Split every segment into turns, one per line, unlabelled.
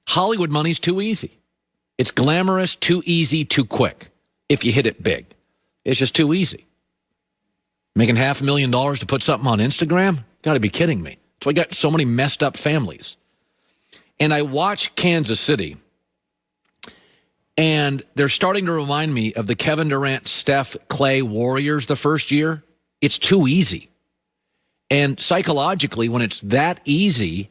Hollywood money's too easy. It's glamorous, too easy, too quick. If you hit it big, it's just too easy. Making $500,000 to put something on Instagram? Got to be kidding me. That's why I got so many messed up families. And I watch Kansas City, and they're starting to remind me of the Kevin Durant, Steph, Clay Warriors the first year. It's too easy. And psychologically, when it's that easy,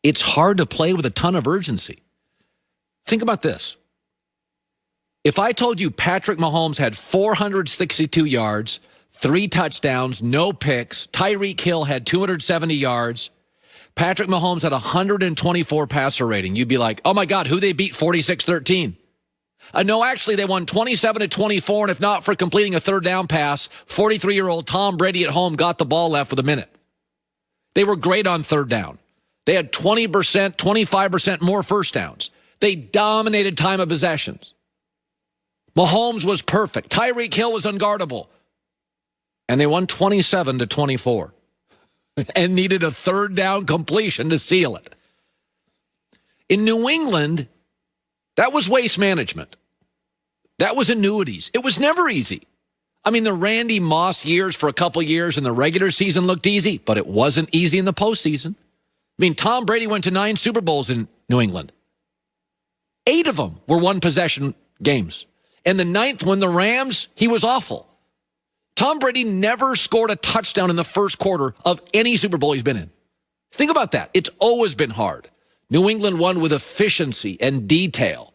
it's hard to play with a ton of urgency. Think about this. If I told you Patrick Mahomes had 462 yards, 3 touchdowns, no picks, Tyreek Hill had 270 yards, Patrick Mahomes had 124 passer rating, you'd be like, oh my God, who they beat 46-13? No, actually, they won 27-24, and if not for completing a third down pass, 43-year-old Tom Brady at home got the ball left with a minute. They were great on third down. They had 20%, 25% more first downs. They dominated time of possessions. Mahomes was perfect. Tyreek Hill was unguardable. And they won 27-24 and needed a third down completion to seal it. In New England, that was waste management. That was annuities. It was never easy. I mean, the Randy Moss years for a couple years in the regular season looked easy, but it wasn't easy in the postseason. I mean, Tom Brady went to 9 Super Bowls in New England. 8 of them were one-possession games. And the 9th one, the Rams, he was awful. Tom Brady never scored a touchdown in the first quarter of any Super Bowl he's been in. Think about that. It's always been hard. New England won with efficiency and detail.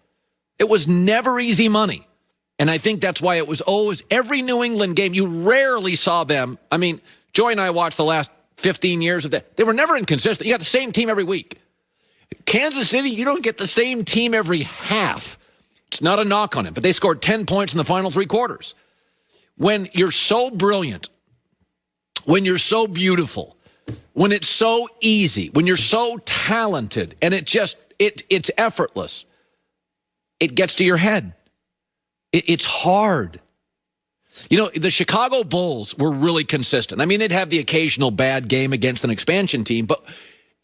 It was never easy money. And I think that's why it was always, every New England game, you rarely saw them. I mean, Joy and I watched the last 15 years of that. They were never inconsistent. You got the same team every week. Kansas City, you don't get the same team every half. It's not a knock on it, but they scored 10 points in the final 3 quarters. When you're so brilliant, when you're so beautiful, when it's so easy, when you're so talented, and it's effortless, it gets to your head. It's hard. You know, the Chicago Bulls were really consistent. I mean, they'd have the occasional bad game against an expansion team, but,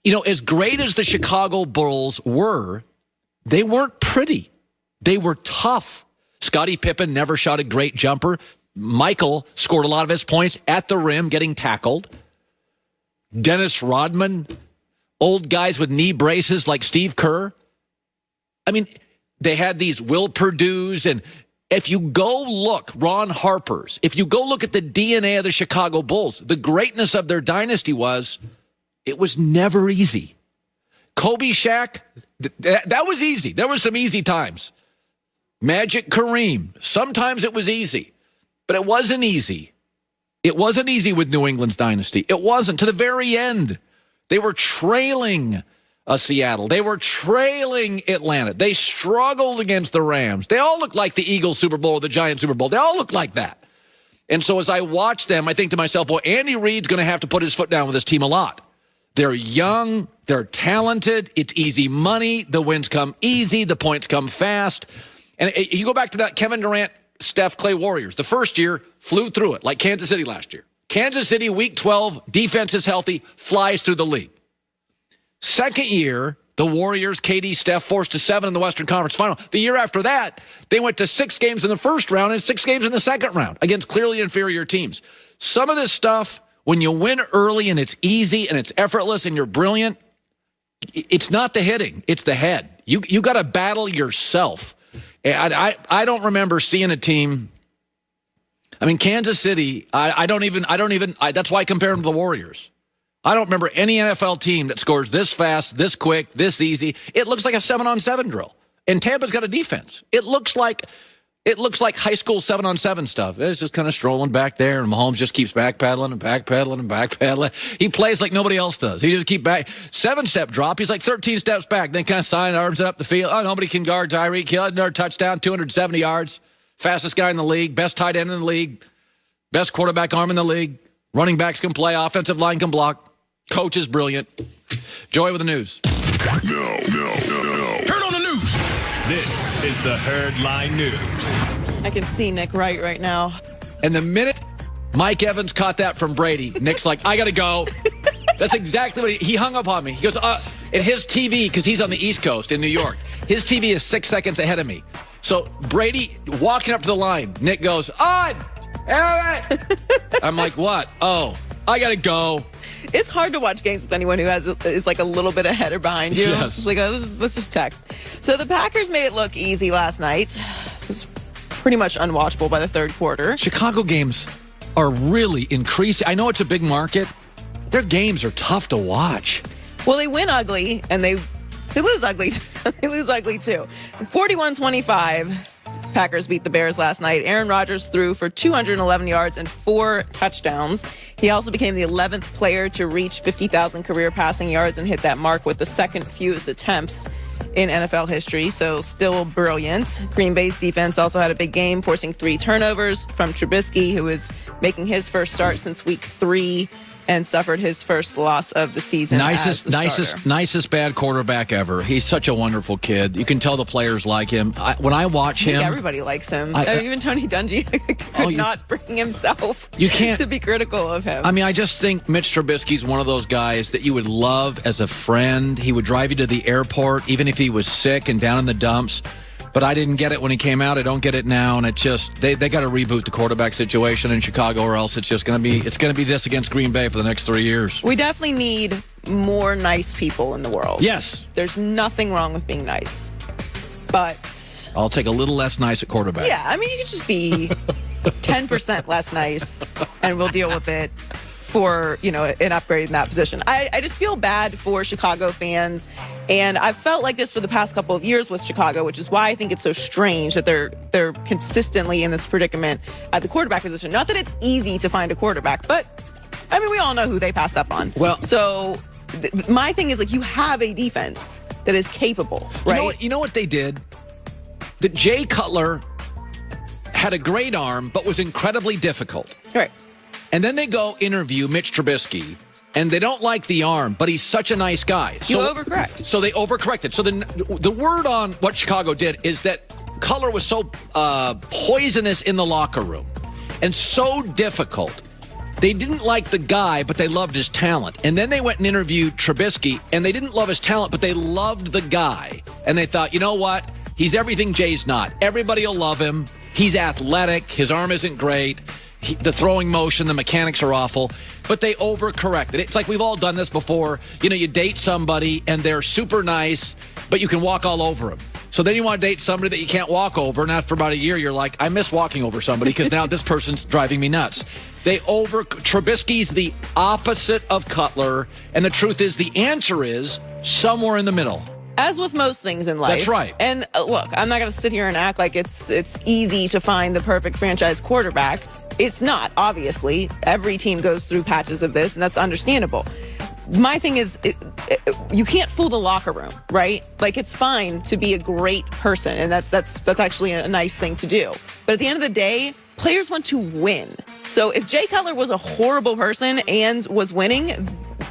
you know, as great as the Chicago Bulls were, they weren't pretty. They were tough. Scottie Pippen never shot a great jumper. Michael scored a lot of his points at the rim, getting tackled. Dennis Rodman, old guys with knee braces like Steve Kerr. I mean, they had these Will Perdue's, and if you go look, Ron Harper's, if you go look at the DNA of the Chicago Bulls, the greatness of their dynasty was, it was never easy. Kobe, Shaq, that was easy. There were some easy times. Magic, Kareem, sometimes it was easy, but it wasn't easy. It wasn't easy with New England's dynasty. It wasn't. To the very end, they were trailing Seattle. They were trailing Atlanta. They struggled against the Rams. They all looked like the Eagles Super Bowl or the Giants Super Bowl. They all looked like that. And so as I watch them, I think to myself, well, Andy Reid's going to have to put his foot down with this team a lot. They're young. They're talented. It's easy money. The wins come easy. The points come fast. And you go back to that Kevin Durant, Steph, Clay Warriors. The first year, flew through it, like Kansas City last year. Kansas City, week 12, defense is healthy, flies through the league. Second year, the Warriors, KD, Steph, forced to 7 in the Western Conference Final. The year after that, they went to 6 games in the first round and 6 games in the second round against clearly inferior teams. Some of this stuff, when you win early and it's easy and it's effortless and you're brilliant, it's not the hitting, it's the head. You got to battle yourself. I don't remember seeing a team. I mean, Kansas City, I don't even, that's why I compare them to the Warriors. I don't remember any NFL team that scores this fast, this quick, this easy. It looks like a 7-on-7 drill. And Tampa's got a defense. It looks like high school 7-on-7 stuff. It's just kind of strolling back there, and Mahomes just keeps backpedaling and backpedaling and backpedaling. He plays like nobody else does. He just keeps back. 7-step drop. He's like 13 steps back. Then kind of arms it up the field. Oh, nobody can guard Tyreek Hill. Another touchdown, 270 yards. Fastest guy in the league. Best tight end in the league. Best quarterback arm in the league. Running backs can play. Offensive line can block. Coach is brilliant. Joy with the news.
No. Turn on the news. This is the Herd Line News.
I can see Nick right now.
And the minute Mike Evans caught that from Brady, Nick's like, I got to go. That's exactly what he hung up on me. He goes, And his TV, because he's on the East Coast in New York, his TV is 6 seconds ahead of me. So Brady walking up to the line, Nick goes, on! I'm like, what? Oh, I got to go.
It's hard to watch games with anyone who is like a little bit ahead or behind you.
Yes.
It's like, let's just text. So the Packers made it look easy last night. It was pretty much unwatchable by the third quarter.
Chicago games are really increasing. I know it's a big market. Their games are tough to watch.
Well, they win ugly, and they lose ugly. They lose ugly, too. 41-25, Packers beat the Bears last night. Aaron Rodgers threw for 211 yards and 4 touchdowns. He also became the 11th player to reach 50,000 career passing yards and hit that mark with the second fewest attempts in NFL history, so still brilliant. Green Bay's defense also had a big game, forcing 3 turnovers from Trubisky, who is making his first start since week 3 and suffered his first loss of the season.
Nicest bad quarterback ever. He's such a wonderful kid. You can tell the players like him. When I watch him,
everybody likes him. Even Tony Dungy could not bring himself to be critical of him.
I mean, I just think Mitch Trubisky's one of those guys that you would love as a friend. He would drive you to the airport, even if he was sick and down in the dumps. But I didn't get it when he came out. I don't get it now, and it just they got to reboot the quarterback situation in Chicago, or else it's just going to be this against Green Bay for the next 3 years.
We definitely need more nice people in the world.
Yes,
there's nothing wrong with being nice, but
I'll take a little less nice at quarterback.
Yeah, I mean, you could just be 10% less nice, and we'll deal with it for, an upgrade in that position. I just feel bad for Chicago fans, and I've felt like this for the past couple of years with Chicago, which is why I think it's so strange that they're consistently in this predicament at the quarterback position. Not that it's easy to find a quarterback, but I mean, we all know who they passed up on.
Well,
so my thing is, like, you have a defense that is capable, right?
You know what they did? That Jay Cutler had a great arm, but was incredibly difficult.
Right.
And then they go interview Mitch Trubisky, and they don't like the arm, but he's such a nice guy.
You overcorrect.
So they overcorrected. So the word on what Chicago did is that Cutler was so poisonous in the locker room and so difficult. They didn't like the guy, but they loved his talent. And then they went and interviewed Trubisky, and they didn't love his talent, but they loved the guy. And they thought, you know what? He's everything Jay's not. Everybody will love him. He's athletic. His arm isn't great. The throwing motion, the mechanics are awful, but they overcorrected. It's like we've all done this before. You date somebody and they're super nice, but you can walk all over them. So then you want to date somebody that you can't walk over, and after about a year, you're like, I miss walking over somebody because now this person's driving me nuts. Trubisky's the opposite of Cutler, and the truth is the answer is somewhere in the middle.
As with most things in life.
That's right.
And look, I'm not going to sit here and act like it's easy to find the perfect franchise quarterback. It's not, obviously. Every team goes through patches of this, and that's understandable. My thing is, you can't fool the locker room, right? Like, it's fine to be a great person, and that's actually a nice thing to do. But at the end of the day, players want to win. So if Jay Cutler was a horrible person and was winning,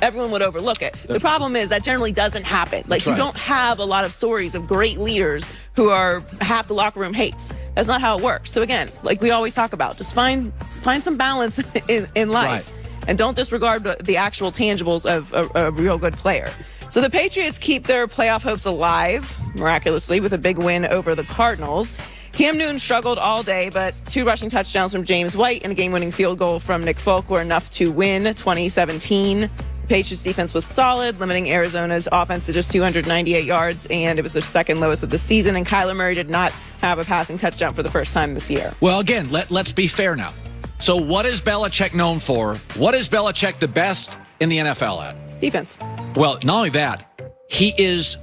everyone would overlook it. The problem is that generally doesn't happen. Like, you don't have a lot of stories of great leaders who are half the locker room hates. That's not how it works. So again, like we always talk about, just find some balance in life. Right. And don't disregard the actual tangibles of a real good player. So the Patriots keep their playoff hopes alive, miraculously, with a big win over the Cardinals. Cam Newton struggled all day, but 2 rushing touchdowns from James White and a game-winning field goal from Nick Folk were enough to win 2017. The Patriots defense was solid, limiting Arizona's offense to just 298 yards, and it was their second lowest of the season, and Kyler Murray did not have a passing touchdown for the first time this year.
Well, again, let's be fair now. So what is Belichick known for? What is Belichick the best in the NFL at?
Defense.
Well, not only that, he is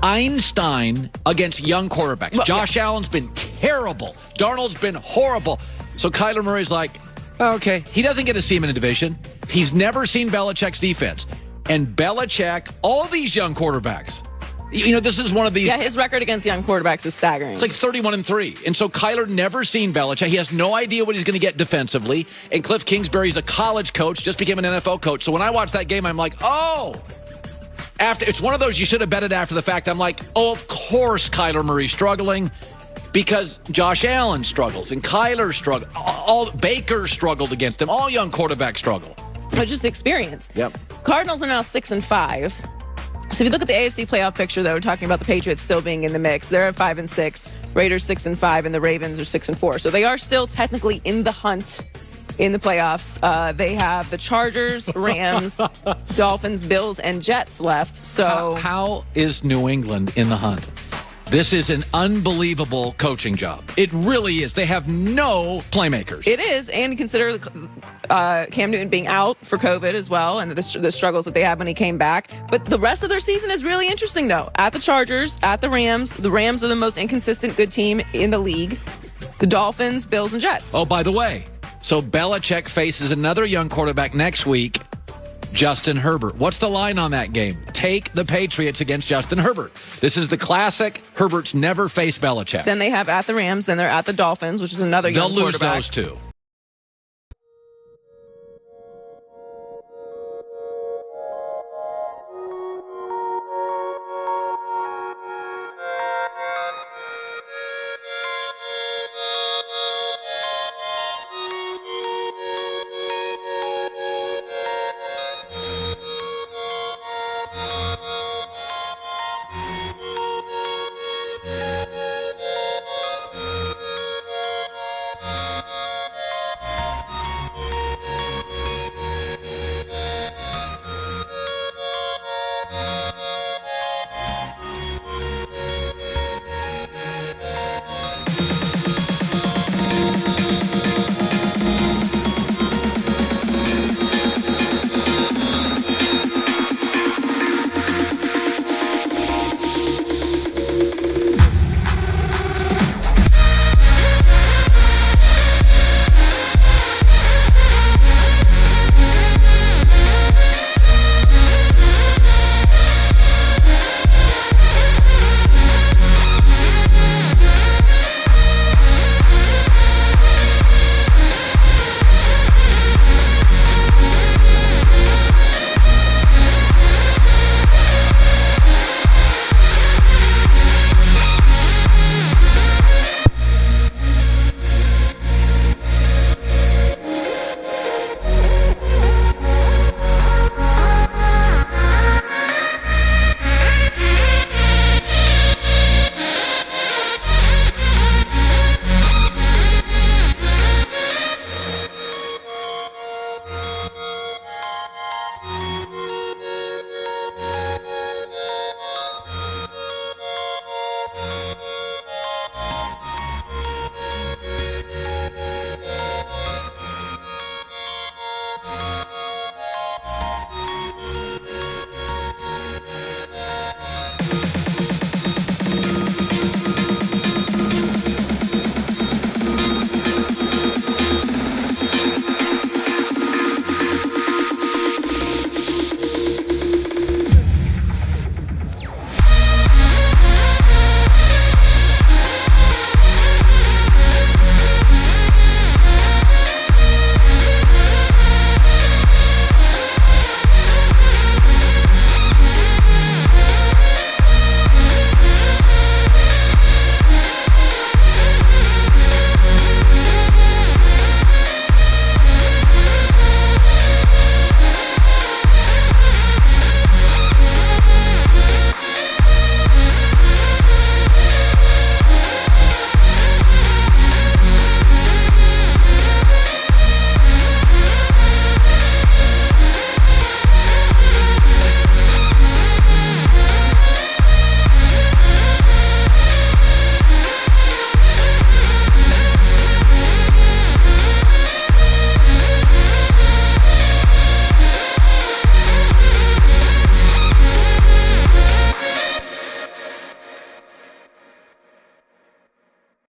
Einstein against young quarterbacks. Well, Josh Allen's been terrible. Darnold's been horrible. So Kyler Murray's like, okay. He doesn't get to see him in a division. He's never seen Belichick's defense. And Belichick, all these young quarterbacks, this is one of these.
Yeah, his record against young quarterbacks is staggering.
It's like 31-3. And so Kyler never seen Belichick. He has no idea what he's going to get defensively. And Cliff Kingsbury's a college coach, just became an NFL coach. So when I watch that game, I'm like, oh. It's one of those you should have betted after the fact. I'm like, oh, of course Kyler Murray's struggling because Josh Allen struggles and Kyler struggled. All Baker struggled against him. All young quarterbacks struggle.
But just experience.
Yep.
Cardinals are now 6-5. So if you look at the AFC playoff picture, though, we're talking about the Patriots still being in the mix. They're at 5-6, Raiders 6-5, and the Ravens are 6-4. So they are still technically in the hunt in the playoffs. They have the Chargers, Rams, Dolphins, Bills, and Jets left. So
how is New England in the hunt? This is an unbelievable coaching job. It really is. They have no playmakers.
It is, and consider Cam Newton being out for COVID as well, and the struggles that they had when he came back. But the rest of their season is really interesting, though. At the Chargers, at the Rams. The Rams are the most inconsistent good team in the league. The Dolphins, Bills, and Jets.
Oh, by the way, so Belichick faces another young quarterback next week, Justin Herbert. What's the line on that game? Take the Patriots against Justin Herbert. This is the classic. Herbert's never faced Belichick.
Then they have at the Rams. Then they're at the Dolphins, which is another young quarterback.
They'll lose those two.